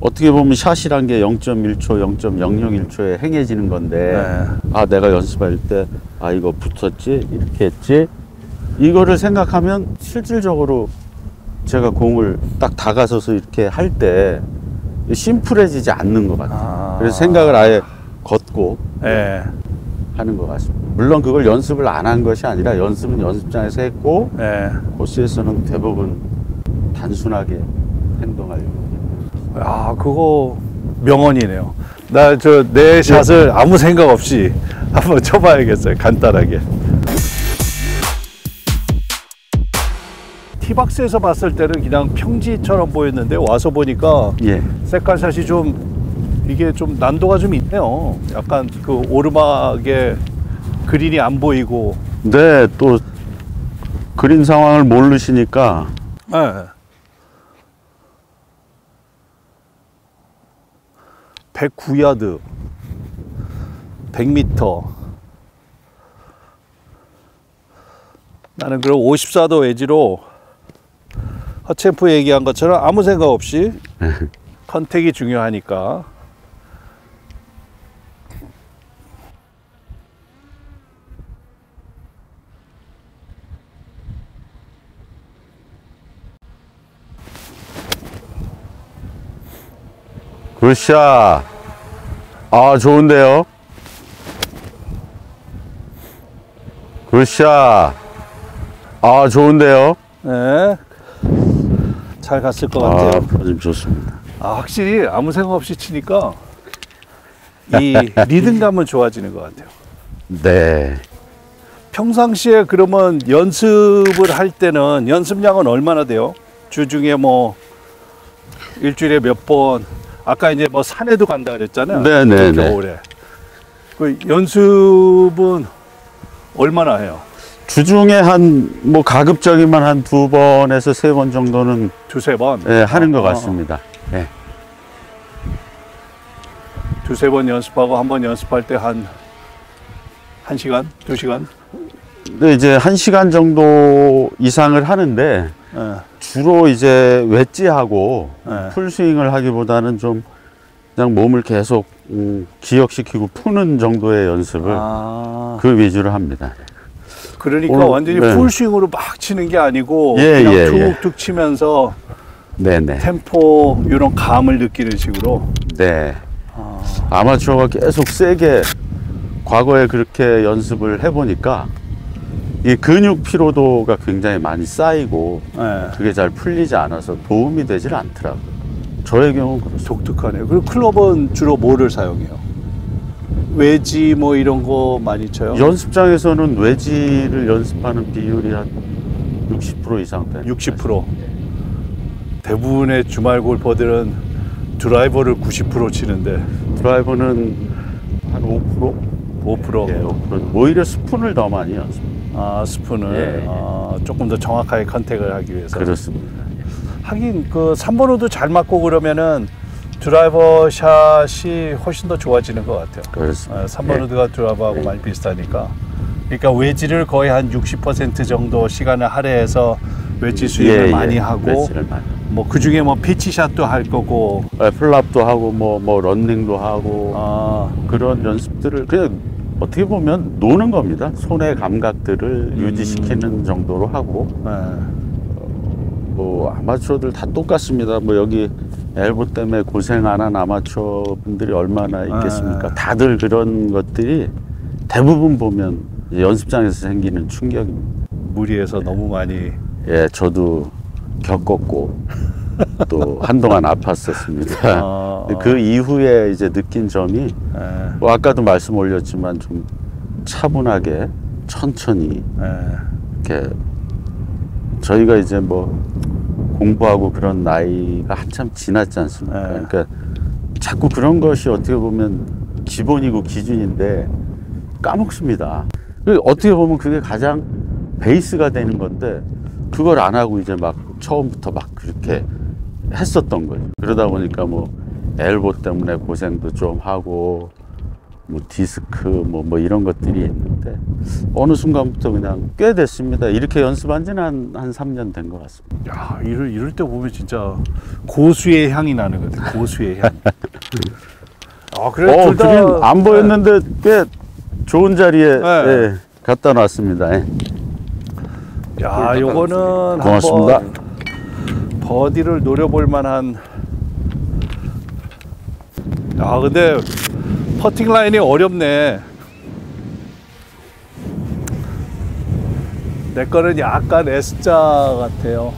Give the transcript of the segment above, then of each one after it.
어떻게 보면 샷이란 게 0.1초, 0.001초에 행해지는 건데 아 내가 연습할 때 아 이거 붙었지? 이렇게 했지? 이거를 생각하면 실질적으로 제가 공을 딱 다가서서 이렇게 할 때 심플해지지 않는 것 같아요. 그래서 생각을 아예 걷고 하는 것 같습니다. 물론 그걸 연습을 안 한 것이 아니라 연습은 연습장에서 했고 코스에서는 대부분 단순하게 행동하려고. 아, 그거 명언이네요. 나 내 샷을 아무 생각 없이 한번 쳐봐야겠어요. 간단하게. 티박스에서 봤을 때는 그냥 평지처럼 보였는데 와서 보니까 색깔샷이 좀 이게 좀 난도가 좀 있네요. 약간 그 오르막에 그린이 안 보이고. 네, 또 그린 상황을 모르시니까. 109야드 100m. 나는 그럼 54도 웨지로 허챔프 얘기한 것처럼 아무 생각 없이 컨택이 중요하니까. 굿샷. 아, 좋은데요? 굿샷. 아, 좋은데요? 네. 잘 갔을 것 같아요. 아, 좀 좋습니다. 아, 확실히 아무 생각 없이 치니까 이 리듬감은 좋아지는 것 같아요. 네. 평상시에 그러면 연습을 할 때는 연습량은 얼마나 돼요? 주중에 뭐 일주일에 몇 번? 아까 이제 뭐 산에도 간다 그랬잖아요. 네네네. 겨울에. 그 연습은 얼마나 해요? 주중에 뭐 가급적이면 한 2번에서 3번 정도는 두세 번? 하는 것 같습니다. 네. 두세 번 연습하고 한 번 연습할 때 한 1시간? 2시간? 근데 이제 1시간 정도 이상을 하는데 주로 이제 웨지하고 풀스윙을 하기보다는 좀 그냥 몸을 계속 기억시키고 푸는 정도의 연습을 그 위주로 합니다. 그러니까 완전히 풀스윙으로 막 치는 게 아니고 그냥 툭툭 치면서 템포 이런 감을 느끼는 식으로. 네. 아마추어가 계속 세게 과거에 그렇게 연습을 해보니까 이 근육 피로도가 굉장히 많이 쌓이고 그게 잘 풀리지 않아서 도움이 되질 않더라고요. 저의 경우는 그렇습니다. 독특하네요. 그리고 클럽은 주로 뭐를 사용해요? 웨지 뭐 이런 거 많이 쳐요? 연습장에서는 웨지를 연습하는 비율이 한 60% 이상 돼요. 60%? 대부분의 주말 골퍼들은 드라이버를 90% 치는데 드라이버는 한 5%? 5%? 예, 5%. 오히려 스푼을 더 많이 연습합니다. 아, 스푼을 조금 더 정확하게 컨택을 하기 위해서. 그렇습니다. 하긴 그 3번 호도 잘 맞고 그러면은 드라이버 샷이 훨씬 더 좋아지는 것 같아요. 그렇습니다. 3번 호드가 드라이버하고 많이 비슷하니까. 그러니까 웨지를 거의 한 60% 정도 시간을 할애해서 웨지 스윙을 많이 하고 뭐 그 중에 뭐 피치샷도 할 거고 플랍도 하고 뭐 런닝도 하고 그런 연습들을 그냥 어떻게 보면 노는 겁니다. 손의 감각들을 유지시키는 정도로 하고 뭐 아마추어들 다 똑같습니다. 뭐 여기 엘보 때문에 고생 안 한 아마추어 분들이 얼마나 있겠습니까? 다들 그런 것들이 대부분 보면 연습장에서 생기는 충격입니다. 무리해서 너무 많이. 예, 저도 겪었고 또 한동안 아팠었습니다. 그 이후에 이제 느낀 점이 뭐 아까도 말씀 올렸지만 좀 차분하게 천천히 이렇게 저희가 이제 뭐 공부하고 그런 나이가 한참 지났지 않습니까? 그러니까 자꾸 그런 것이 어떻게 보면 기본이고 기준인데 까먹습니다. 어떻게 보면 그게 가장 베이스가 되는 건데 그걸 안 하고 이제 막 처음부터 막 그렇게 했었던 거예요. 그러다 보니까 뭐 엘보 때문에 고생도 좀 하고 뭐 디스크 뭐 이런 것들이 있는데 어느 순간부터 그냥 꽤 됐습니다. 이렇게 연습한 지는 한 3년 된 것 같습니다. 야, 이럴 때 보면 진짜 고수의 향이 나는 거같아. 고수의 향. 아, 그래 둘 다 그림 안 보였는데 꽤 좋은 자리에 네. 예, 갖다 놨습니다. 예. 야, 요거는 고맙습니다. 한번 버디를 노려볼 만한. 야, 근데 퍼팅 라인이 어렵네. 내 거는 약간 S자 같아요.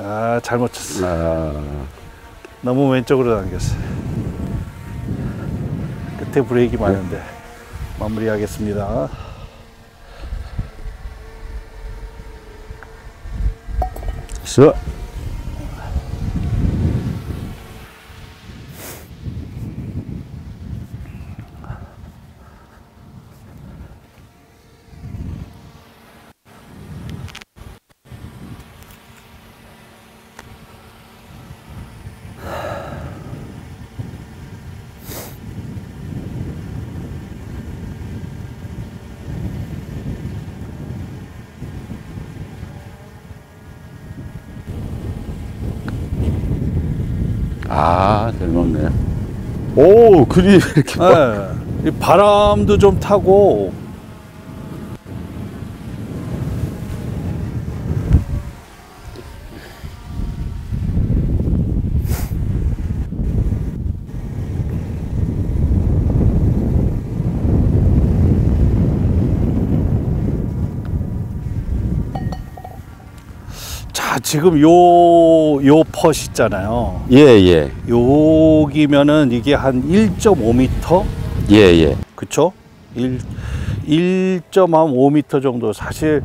아, 잘못 쳤어. 너무 왼쪽으로 당겼어. 끝에 브레이크 많은데. 마무리하겠습니다. 써. 잘 먹네요. 오, 그리 이렇게. 네. 이 바람도 좀 타고. 자, 지금 요 펫 있잖아요. 예. 여기면은 이게 한 1.5m? 예. 그쵸? 1.5m 정도. 사실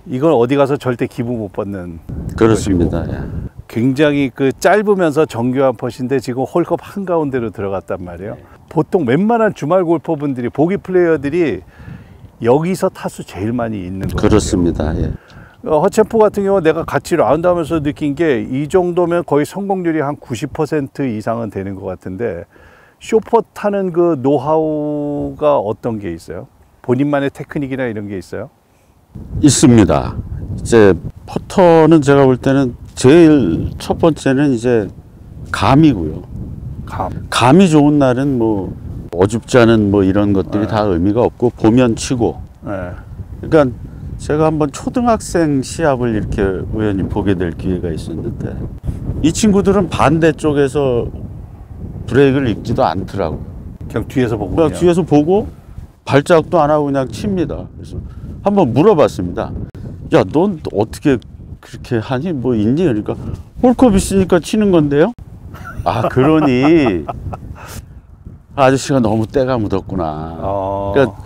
이건 어디 가서 절대 기부 못 받는. 그렇습니다. 예. 굉장히 그 짧으면서 정교한 펫인데 지금 홀컵 한가운데로 들어갔단 말이에요. 보통 웬만한 주말 골퍼분들이, 보기 플레이어들이 여기서 타수 제일 많이 있는 거예요. 그렇습니다. 예. 허챔프 같은 경우 내가 같이 라운드 하면서 느낀 게 이 정도면 거의 성공률이 한 90% 이상은 되는 것 같은데, 쇼퍼 타는 그 노하우가 어떤 게 있어요? 본인만의 테크닉이나 이런 게 있어요? 있습니다. 이제 퍼터는 제가 볼 때는 제일 첫 번째는 이제 감이고요. 감이 좋은 날은 뭐 어줍지 않은 뭐 이런 것들이 다 의미가 없고 보면 치고. 그러니까 제가 한번 초등학생 시합을 이렇게 우연히 보게 될 기회가 있었는데 이 친구들은 반대쪽에서 브레이크를 읽지도 않더라고요. 그냥 뒤에서 보고. 그냥 뒤에서 보고 발작도 안 하고 그냥 칩니다. 그래서 한번 물어봤습니다. 야, 넌 어떻게 그렇게 하니? 뭐 있니? 그러니까 홀컵 있으니까 치는 건데요. 아, 그러니 아저씨가 너무 때가 묻었구나. 그러니까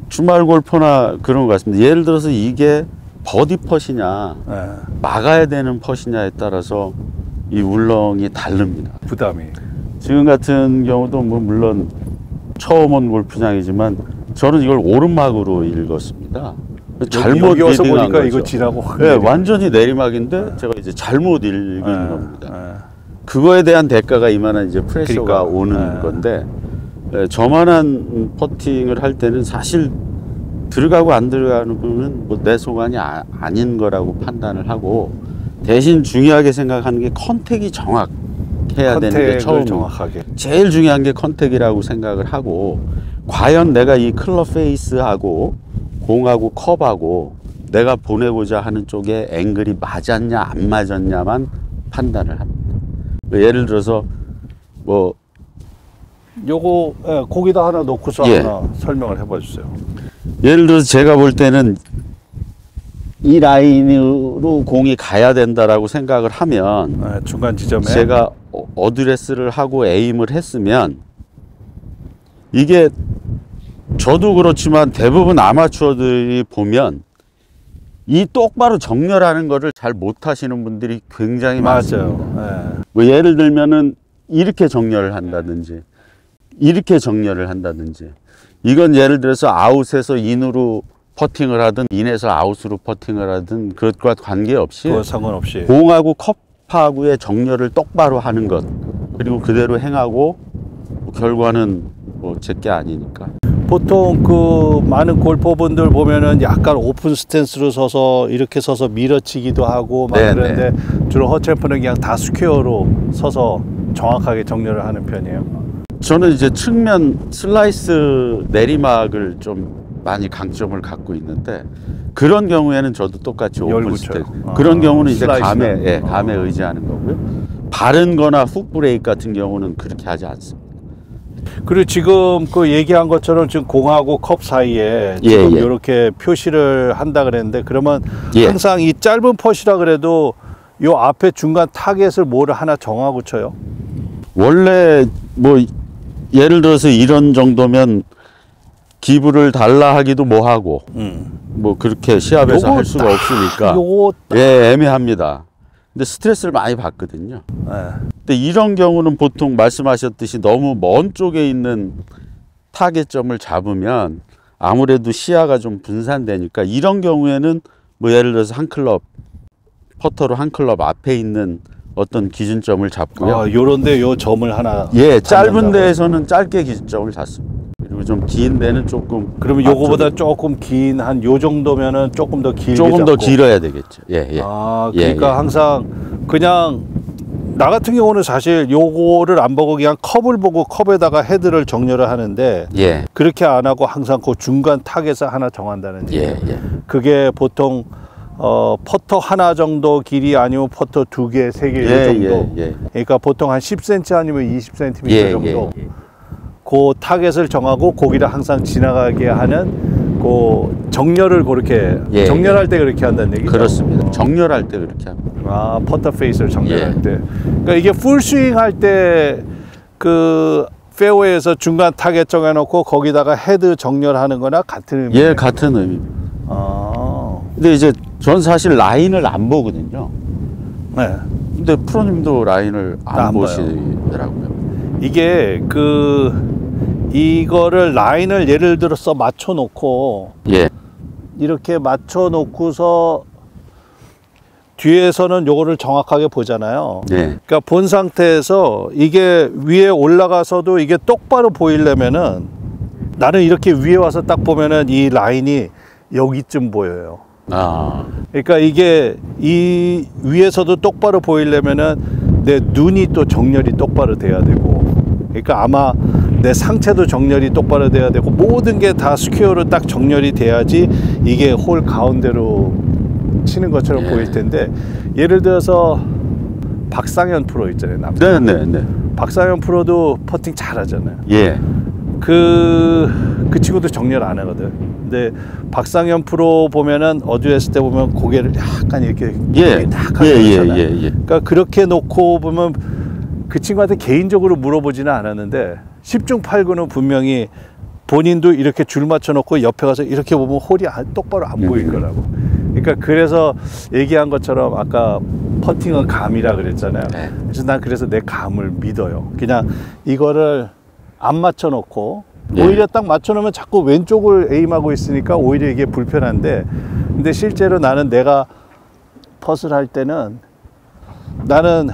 주말 골퍼나 그런 것 같습니다. 예를 들어서 이게 버디 펫이냐 막아야 되는 펫이냐에 따라서 이 울렁이 다릅니다. 부담이. 지금 같은 경우도 뭐 물론 처음 온 골프장이지만 저는 이걸 오르막으로 읽었습니다. 잘못 여기 와서 리딩한 보니까 거죠. 이거 지나고. 네, 완전히 내리막인데 제가 이제 잘못 읽은 겁니다. 그거에 대한 대가가 이만한 이제 프레셔가 오는 건데, 저만한 퍼팅을 할 때는 사실 들어가고 안 들어가는 거는 뭐 내 소관이 아닌 거라고 판단을 하고, 대신 중요하게 생각하는 게 컨택이 정확해야 되는 게 처음. 정확하게. 제일 중요한 게 컨택이라고 생각을 하고, 과연 내가 이 클럽 페이스하고 공하고 컵하고 내가 보내고자 하는 쪽에 앵글이 맞았냐 안 맞았냐만 판단을 합니다. 예를 들어서 뭐 요거 거기다 하나 놓고서 하나 설명을 해봐 주세요. 예를 들어서 제가 볼 때는 이 라인으로 공이 가야 된다라고 생각을 하면 중간 지점에 제가 어드레스를 하고 에임을 했으면, 이게 저도 그렇지만 대부분 아마추어들이 보면 이 똑바로 정렬하는 거를 잘 못하시는 분들이 굉장히 많습니다. 맞아요. 뭐 예를 들면은 이렇게 정렬을 한다든지 이렇게 정렬을 한다든지, 이건 예를 들어서 아웃에서 인으로 퍼팅을 하든 인에서 아웃으로 퍼팅을 하든 그것과 관계없이 그거 상관없이 공하고 컵하고의 정렬을 똑바로 하는 것, 그리고 그대로 행하고 결과는 뭐 제게 아니니까. 보통 그 많은 골퍼분들 보면은 약간 오픈 스탠스로 서서 이렇게 서서 밀어치기도 하고 막 네네. 그러는데 주로 허챔프는 그냥 다 스퀘어로 서서 정확하게 정렬을 하는 편이에요. 저는 이제 측면 슬라이스 내리막을 좀 많이 강점을 갖고 있는데, 그런 경우에는 저도 똑같이 오픈 스탠스. 그런 경우는 이제 감에 의지하는 거고요. 바른 거나 훅 브레이크 같은 경우는 그렇게 하지 않습니다. 그리고 지금 그 얘기한 것처럼 지금 공하고 컵 사이에 지금 이렇게 표시를 한다 그랬는데, 그러면 항상 이 짧은 퍼시라 그래도 요 앞에 중간 타겟을 뭐를 하나 정하고 쳐요? 원래 뭐 예를 들어서 이런 정도면 기부를 달라 하기도 뭐하고 뭐 그렇게 시합에서 할 수가 없으니까 애매합니다. 근데 스트레스를 많이 받거든요. 근데 이런 경우는 보통 말씀하셨듯이 너무 먼 쪽에 있는 타겟점을 잡으면 아무래도 시야가 좀 분산되니까, 이런 경우에는 뭐 예를 들어서 한 클럽 퍼터로 한 클럽 앞에 있는 어떤 기준점을 잡고요. 요런데 요 점을 하나. 짧은 데에서는 짧게 기준점을 잡습니다. 그리고 좀 긴 데는 조금. 그러면 요거보다 조금 긴 한 요 정도면은 조금 더 길게 조금 잡고. 더 길어야 되겠죠. 그러니까 항상 그냥 나 같은 경우는 사실 요거를 안 보고 그냥 컵을 보고 컵에다가 헤드를 정렬을 하는데, 그렇게 안 하고 항상 그 중간 타겟을 하나 정한다는 얘기예요. 그게 보통 퍼터 하나 정도 길이 아니면 퍼터 2개, 3개 정도. 그러니까 보통 한 10cm 아니면 20cm 정도. 그 타겟을 정하고 거기를 항상 지나가게 하는 그 정렬을 그렇게 정렬할 때 그렇게 한다는 얘기죠. 그렇습니다. 정렬할 때 그렇게 합니다. 퍼터 페이스를 정렬할 때. 그러니까 이게 풀 스윙 할 때 그 페어웨이에서 중간 타겟 정해놓고 거기다가 헤드 정렬하는 거나 같은 의미예요? 같은 의미입니다. 근데 이제 전 사실 라인을 안 보거든요. 근데 프로님도 라인을 안 보시더라고요. 이게 이거를 라인을 예를 들어서 맞춰 놓고 이렇게 맞춰 놓고서 뒤에서는 요거를 정확하게 보잖아요. 그러니까 본 상태에서 이게 위에 올라가서도 이게 똑바로 보이려면은, 나는 이렇게 위에 와서 딱 보면은 이 라인이 여기쯤 보여요. 그러니까 이게 이 위에서도 똑바로 보이려면은 내 눈이 또 정렬이 똑바로 돼야 되고, 그러니까 아마 내 상체도 정렬이 똑바로 돼야 되고, 모든 게 다 스퀘어로 딱 정렬이 돼야지 이게 홀 가운데로 치는 것처럼 보일 텐데, 예를 들어서 박상현 프로 있잖아요. 박상현 프로도 퍼팅 잘하잖아요. 그 친구도 정렬 안 하거든. 근데 박상현 프로 보면은 어드레스 때 보면 고개를 약간 이렇게 딱 하고 있잖아요. 그러니까 그렇게 놓고 보면 그 친구한테 개인적으로 물어보지는 않았는데 10중 8구는 분명히 본인도 이렇게 줄 맞춰 놓고 옆에 가서 이렇게 보면 홀이 똑바로 안 보일 거라고. 그러니까 그래서 얘기한 것처럼 아까 퍼팅은 감이라 그랬잖아요. 그래서 난 그래서 내 감을 믿어요. 그냥 이거를 안 맞춰 놓고 오히려 딱 맞춰 놓으면 자꾸 왼쪽을 에임하고 있으니까 오히려 이게 불편한데, 근데 실제로 나는 내가 펫을 할 때는 나는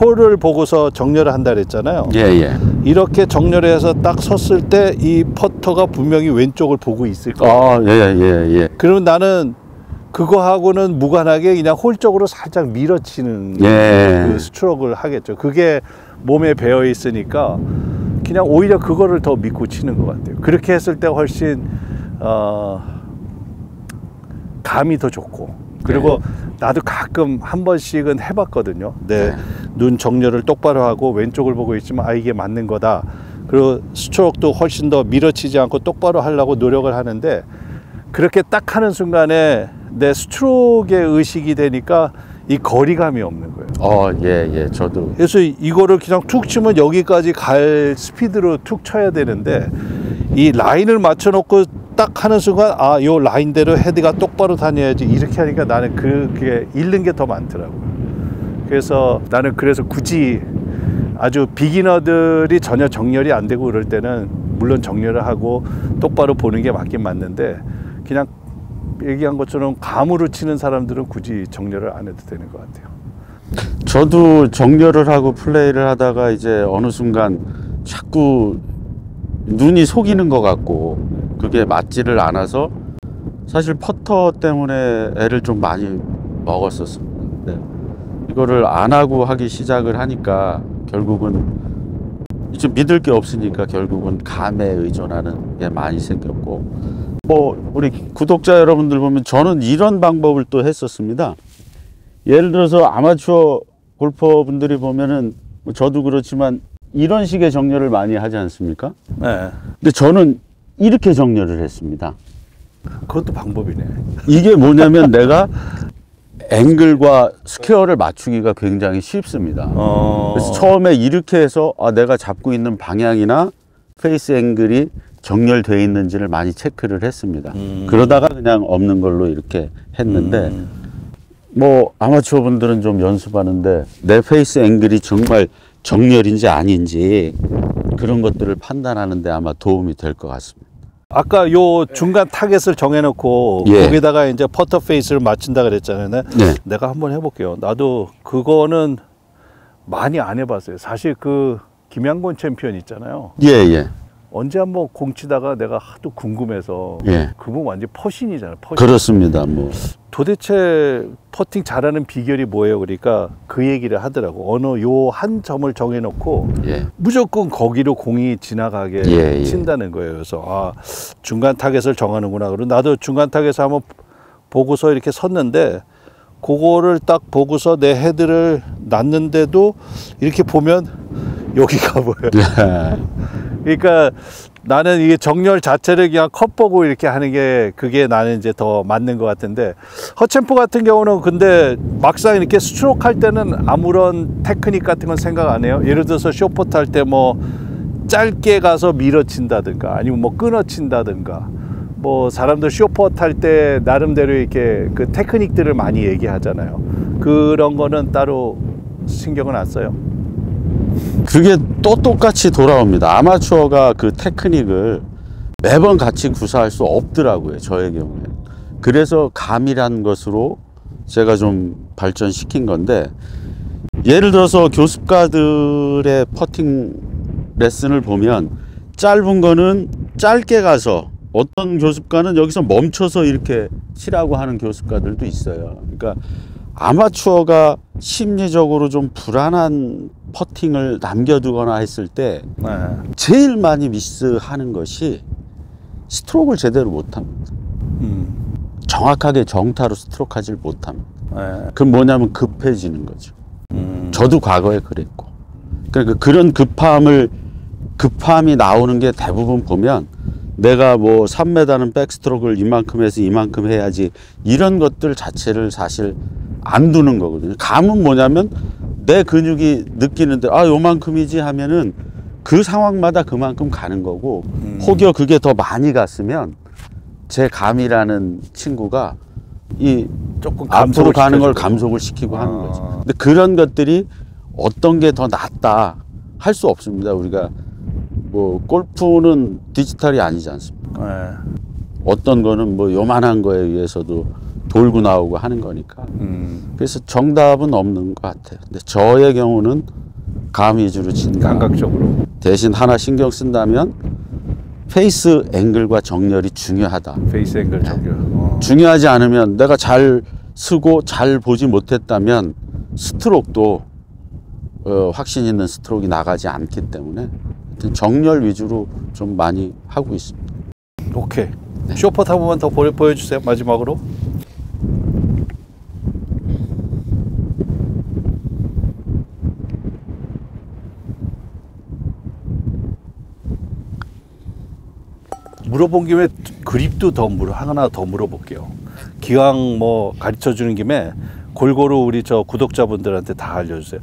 홀을 보고서 정렬을 한다 그랬잖아요. 이렇게 정렬해서 딱 섰을 때 이 퍼터가 분명히 왼쪽을 보고 있을 거예요. 그러면 나는 그거하고는 무관하게 그냥 홀적으로 살짝 밀어치는 그 스트로크를 하겠죠. 그게 몸에 배어 있으니까 그냥 오히려 그거를 더 믿고 치는 것 같아요. 그렇게 했을 때 훨씬 감이 더 좋고, 그리고 나도 가끔 한 번씩은 해봤거든요. 내 눈 정렬을 똑바로 하고 왼쪽을 보고 있지만 이게 맞는 거다. 그리고 스트로크도 훨씬 더 밀어치지 않고 똑바로 하려고 노력을 하는데, 그렇게 딱 하는 순간에 내 스트로크의 의식이 되니까 이 거리감이 없는 거예요. 저도. 그래서 이거를 그냥 툭 치면 여기까지 갈 스피드로 툭 쳐야 되는데, 이 라인을 맞춰 놓고 딱 하는 순간 아, 요 라인대로 헤드가 똑바로 다녀야지 이렇게 하니까 나는 그게 잃는 게 더 많더라고요. 그래서 나는 그래서 굳이 아주 비기너들이 전혀 정렬이 안 되고 그럴 때는 물론 정렬을 하고 똑바로 보는 게 맞긴 맞는데 그냥 얘기한 것처럼 감으로 치는 사람들은 굳이 정렬을 안 해도 되는 것 같아요. 저도 정렬을 하고 플레이를 하다가 이제 어느 순간 자꾸 눈이 속이는 것 같고 그게 맞지를 않아서 사실 퍼터 때문에 애를 좀 많이 먹었었습니다. 네. 이거를 안 하고 하기 시작을 하니까 결국은 이제 믿을 게 없으니까 결국은 감에 의존하는 게 많이 생겼고, 뭐 우리 구독자 여러분들 보면 저는 이런 방법을 또 했었습니다. 예를 들어서 아마추어 골퍼 분들이 보면은 저도 그렇지만 이런 식의 정렬을 많이 하지 않습니까? 네. 근데 저는 이렇게 정렬을 했습니다. 그것도 방법이네. 이게 뭐냐면 내가 앵글과 스퀘어를 맞추기가 굉장히 쉽습니다. 그래서 처음에 이렇게 해서 내가 잡고 있는 방향이나 페이스 앵글이 정렬되어 있는지를 많이 체크를 했습니다. 그러다가 그냥 없는 걸로 이렇게 했는데 뭐 아마추어 분들은 좀 연습하는데 내 페이스 앵글이 정말 정렬인지 아닌지 그런 것들을 판단하는 데 아마 도움이 될 것 같습니다. 아까 요 중간 타겟을 정해놓고 예. 거기다가 이제 퍼터 페이스를 맞춘다 그랬잖아요. 네. 내가 한번 해볼게요. 나도 그거는 많이 안 해봤어요. 사실 그 김양곤 챔피언 있잖아요. 예. 언제 한번 공 치다가 내가 하도 궁금해서 예. 그분 완전 퍼신이잖아요. 퍼신. 그렇습니다. 뭐 도대체 퍼팅 잘하는 비결이 뭐예요? 그러니까 그 얘기를 하더라고. 어느 요 한 점을 정해놓고 예. 무조건 거기로 공이 지나가게 예. 친다는 거예요. 그래서 아, 중간 타겟을 정하는구나. 그리고 나도 중간 타겟을 한번 보고서 이렇게 섰는데 그거를 딱 보고서 내 헤드를 놨는데도 이렇게 보면 여기가 보여요. 그러니까 나는 이게 정렬 자체를 그냥 컷 보고 이렇게 하는 게 그게 나는 이제 더 맞는 것 같은데, 허챔프 같은 경우는 근데 막상 이렇게 스트로크 할 때는 아무런 테크닉 같은 건 생각 안 해요. 예를 들어서 쇼포트 할 때 뭐 짧게 가서 밀어친다든가 아니면 뭐 끊어친다든가, 뭐 사람들 쇼포트 할 때 나름대로 이렇게 그 테크닉들을 많이 얘기하잖아요. 그런 거는 따로 신경은 안 써요. 그게 또 똑같이 돌아옵니다. 아마추어가 그 테크닉을 매번 같이 구사할 수 없더라고요, 저의 경우에. 그래서 감이라는 것으로 제가 좀 발전시킨 건데, 예를 들어서 교습가들의 퍼팅 레슨을 보면 짧은 거는 짧게 가서, 어떤 교습가는 여기서 멈춰서 이렇게 치라고 하는 교습가들도 있어요. 그러니까 아마추어가 심리적으로 좀 불안한 퍼팅을 남겨두거나 했을 때 제일 많이 미스하는 것이 스트로크를 제대로 못합니다. 정확하게 정타로 스트로크 하질 못합니다. 그럼 뭐냐면 급해지는 거죠. 저도 과거에 그랬고, 그러니까 그런 급함이 나오는 게 대부분 보면 내가 뭐 3m는 백스트로크를 이만큼 해서 이만큼 해야지, 이런 것들 자체를 사실 안 두는 거거든요. 감은 뭐냐면 내 근육이 느끼는데 요만큼이지 하면은 그 상황마다 그만큼 가는 거고, 혹여 그게 더 많이 갔으면 제 감이라는 친구가 이 조금 앞으로 가는 걸 감속을 시키고 하는 거죠. 근데 그런 것들이 어떤 게 더 낫다 할 수 없습니다. 우리가 뭐 골프는 디지털이 아니지 않습니까? 어떤 거는 뭐 요만한 거에 의해서도 돌고 나오고 하는 거니까. 그래서 정답은 없는 것 같아요. 근데 저의 경우는 감 위주로 친다. 감각적으로. 대신 하나 신경 쓴다면 페이스 앵글과 정렬이 중요하다. 페이스 앵글 정렬. 중요하지 않으면, 내가 잘 쓰고 잘 보지 못했다면 스트로크도 확신 있는 스트로크가 나가지 않기 때문에 정렬 위주로 좀 많이 하고 있습니다. 오케이. 네. 쇼퍼트 한 번만 더 보여주세요. 마지막으로. 물어본 김에 그립도 하나 더 물어볼게요. 기왕 뭐 가르쳐 주는 김에 골고루 우리 저 구독자분들한테 다 알려주세요.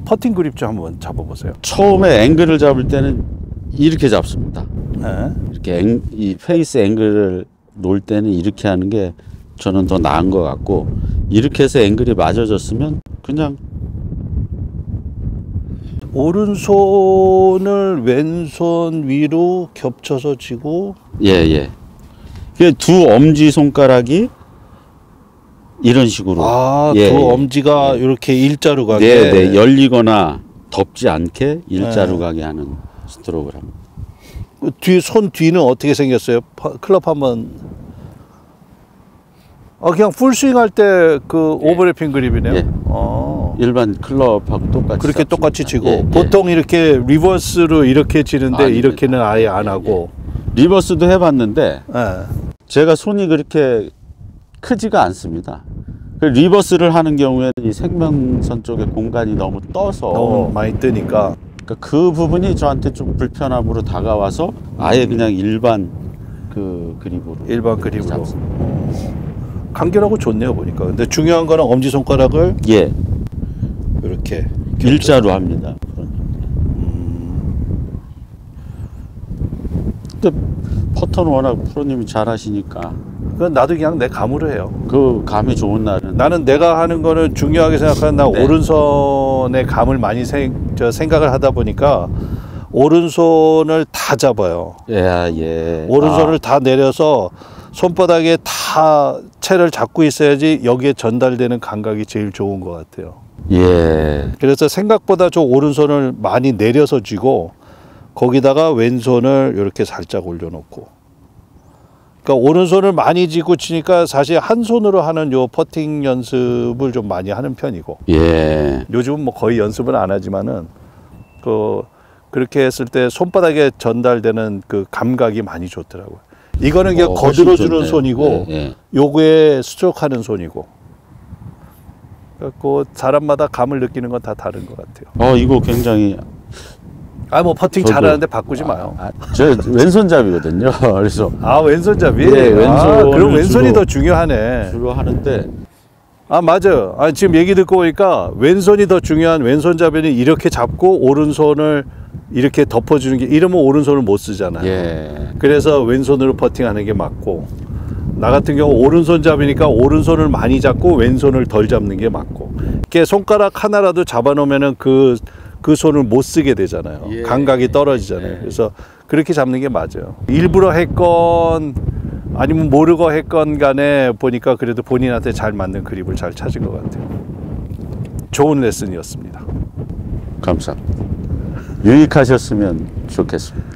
퍼팅 그립 좀 한번 잡아보세요. 처음에 앵글을 잡을 때는 이렇게 잡습니다. 이렇게 이 페이스 앵글을 놓을 때는 이렇게 하는 게 저는 더 나은 것 같고, 이렇게 해서 앵글이 맞아졌으면 그냥 오른손을 왼손 위로 겹쳐서 쥐고. 예. 두 엄지 손가락이 이런 식으로. 두 엄지가 이렇게 일자로 가게. 네. 열리거나 덮지 않게 일자로 가게 하는 스트로크를 합니다. 손 뒤는 어떻게 생겼어요? 클럽 한번. 그냥 풀스윙 할 때 그 오버래핑 그립이네요. 예. 일반 클럽하고 똑같이. 그렇게 똑같이 치고. 보통 이렇게 리버스로 이렇게 치는데 이렇게는 아예 안 하고. 리버스도 해봤는데 제가 손이 그렇게 크지가 않습니다. 리버스를 하는 경우에는 이 생명선 쪽에 공간이 너무 떠서 너무 많이 뜨니까 그 부분이 저한테 좀 불편함으로 다가와서 아예 그냥 일반 그립으로 잡습니다. 간결하고 좋네요 보니까. 근데 중요한 거는 엄지손가락을 이렇게 일자로 합니다. 근데 퍼터는 워낙 프로님이 잘 하시니까 그건 나도 그냥 내 감으로 해요. 그 감이 좋은 날은 나는 내가 하는 거는 중요하게 생각하는 나 오른손의 감을 많이 생각을 하다 보니까 오른손을 다 잡아요. 오른손을 다 내려서 손바닥에 다 채를 잡고 있어야지 여기에 전달되는 감각이 제일 좋은 것 같아요. 그래서 생각보다 저 오른손을 많이 내려서 쥐고 거기다가 왼손을 이렇게 살짝 올려놓고. 그러니까 오른손을 많이 쥐고 치니까 사실 한 손으로 하는 요 퍼팅 연습을 좀 많이 하는 편이고. 요즘은 뭐 거의 연습을 안 하지만은 그렇게 했을 때 손바닥에 전달되는 그 감각이 많이 좋더라고요. 이거는 그냥 거들어주는 손이고, 요거에 스트로크하는 손이고. 그래서 사람마다 감을 느끼는 건 다 다른 것 같아요. 이거 굉장히. 뭐 퍼팅 잘하는데 바꾸지 마요. 저 왼손잡이거든요. 그래서 왼손잡이. 왼손. 그럼 왼손이 더 중요하네. 주로 하는데. 맞아요. 지금 얘기 듣고 보니까 왼손이 더 중요한 왼손잡이는 이렇게 잡고 오른손을 이렇게 덮어주는 게, 이러면 오른손을 못 쓰잖아요. 그래서 왼손으로 퍼팅하는 게 맞고, 나 같은 경우 오른손잡이니까 오른손을 많이 잡고 왼손을 덜 잡는 게 맞고, 이렇게 손가락 하나라도 잡아놓으면은 그 손을 못 쓰게 되잖아요. 감각이 떨어지잖아요. 그래서 그렇게 잡는 게 맞아요. 일부러 했건 아니면 모르고 했건 간에 보니까 그래도 본인한테 잘 맞는 그립을 잘 찾은 것 같아요. 좋은 레슨이었습니다. 감사합니다. 유익하셨으면 좋겠습니다.